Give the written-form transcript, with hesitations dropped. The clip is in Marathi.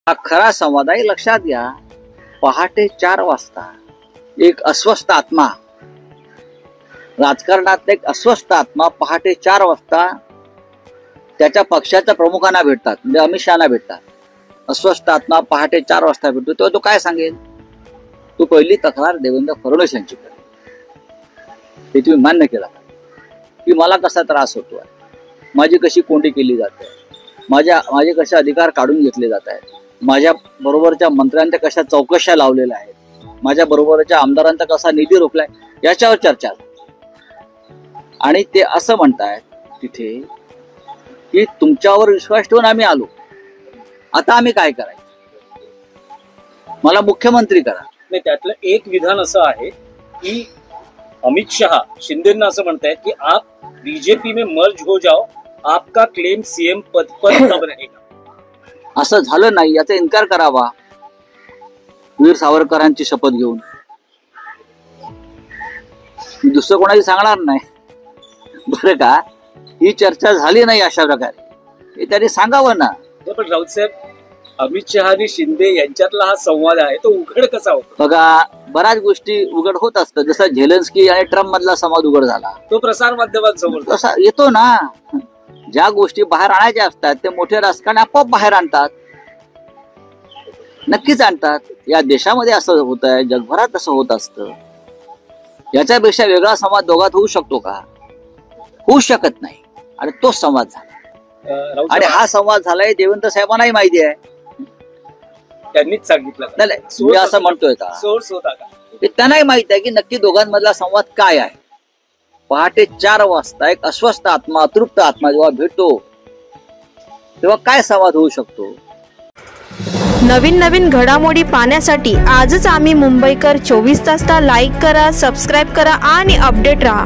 हा खरा संवाद आहे, लक्षात घ्या. पहाटे 4 वाजता एक अस्वस्थ आत्मा, राजकारणात एक अस्वस्थ आत्मा पहाटे 4 वाजता त्याच्या पक्षाच्या प्रमुखांना भेटतात, म्हणजे अमित शहाना भेटतात. अस्वस्थ आत्मा पहाटे 4 वाजता भेटतो तेव्हा तो काय सांगेल? तू पहिली तक्रार देवेंद्र फडणवीस यांची कर. हे तुम्ही मान्य केला की मला कसा त्रास होतोय, माझी कशी कोंडी केली जाते, माझे कसे अधिकार काढून घेतले जात आहेत, माझ्या बरोबरच्या मंत्र्यांच्या कशा चौकशा लावलेल्या आहेत, माझ्या बरोबरच्या आमदारांचा कसा निधी रोखलाय, याच्यावर चर्चा. आणि ते असं म्हणतायत तिथे की तुमच्यावर विश्वास ठेवून आम्ही आलो, आता आम्ही काय करायचं, मला मुख्यमंत्री करा. नाही, त्यातलं एक विधान असं आहे की अमित शहा शिंदेना असं म्हणतायत की आप बीजेपी में मर्ज हो जाओ, आपका क्लेम सीएम पद पर तब रहेगा. असं झालं नाही याचा इन्कार करावा वीर सावरकरांची शपथ घेऊन. मी दुसरं कोणाची सांगणार नाही बरं का. ही चर्चा झाली नाही अशा प्रकारे, हे त्यांनी सांगावं ना. पण राऊत साहेब, अमित शहा आणि शिंदे यांच्यातला हा संवाद आहे तो उघड कसा होतो? बघा, बऱ्याच गोष्टी उघड होत असतात. जसा झेलेन्स्की आणि ट्रम्प मधला संवाद उघड झाला, तो प्रसार माध्यमांसमोर तसा येतो ना. ज्या गोष्टी बाहेर आणायच्या असतात ते मोठे राजकारणी आपोआप बाहेर आणतात, नक्कीच आणतात. या देशामध्ये असं होत आहे, जगभरात असं होत असतं. याच्यापेक्षा वेगळा संवाद दोघात होऊ शकतो का? होऊ शकत नाही. आणि तोच संवाद झाला, आणि हा संवाद झालाय देवेंद्र साहेबांनाही माहिती आहे. त्यांनीच सांगितलं नाही, मी असं म्हणतोय का? सोर्स होता का? हे त्यांनाही माहित आहे की नक्की दोघांमधला संवाद काय आहे. पहाटे 4 वाजता एक अस्वस्थ आत्मा, अतृप्त आत्मा जेव्हा भेटतो तेव्हा काय संवाद होऊ शकतो? नवीन घडामोडी पाहण्यासाठी आजच आम्ही मुंबईकर 24 तासला लाईक करा, सबस्क्राईब करा आणि अपडेट रहा.